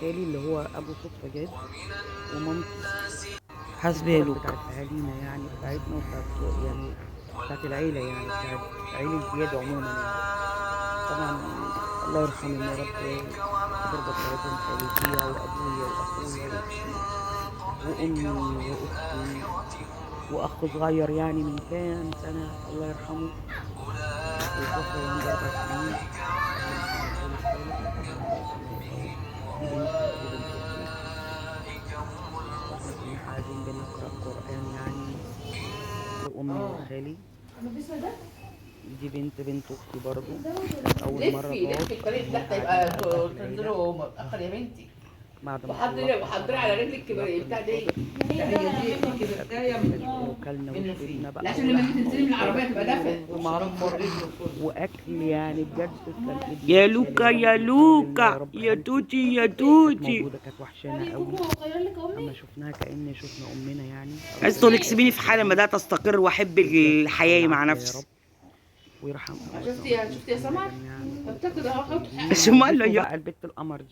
خالي اللي هو ابو صدفه جاد، ومامتي حسبي الطرف لوك. بتاعت اهالينا يعني بتاعتنا يعني بتاعت العيله، يعني بتاعت عيله زياد عموما يعني. طبعا الله يرحمهم يا رب. التربه بتاعتهم خالي فيها، وابويا واخويا واختي وامي واختي واخ صغير يعني من كام سنه الله يرحمه، وتوفى وهو عنده 4 سنين. الله يرحمه الخال الثالث. وطبعا الله يرحمه هو دي بنتي ودي بنت اختي. واحنا كنا قاعدين بنقرا قران يعني لامي وخالي. دي بنت اختي برضو، كانت اول مره لفي تقعد. لفي الطريق كنا تحت قاعدين يبقى قبلها في العيله تنزلوا متأخر يا بنتي. بعد ما وحضري خلصنا وحضري طبعا على رجلك صلاه بتاع دي. المحاضر. لا هي دي قبل كبرتايه كده وكلنا منه فيه. وشربنا لا بقى عشان لما تيجي ولحمه تنزلي من العربيه تبقى وفراخ دفت ورز وشربت معمر رجله كله. واكل يعني بجد. كان ابن يا الخال لوكا يا يا رب يخليها لنا يا لوكا رب. يا خالتي توتي يا كانت توتي. موجوده، كانت وحشانا قوي. اما شفناها كأن شفنا امنا يعني. عايز ربنا تقولك سيبيني في يرحمها حالي، يعني بدأت استقر واحب ويديها الصحه الحياة مع والعافيه يا رب، نفسي. ويرحم امواتنا شفتي واموات يا المسلمين سمر؟ جميعا، وكل سنه فبتاخد وانتم اهو حط طيبين. شمال واسمه يا بقى البت القمر دي.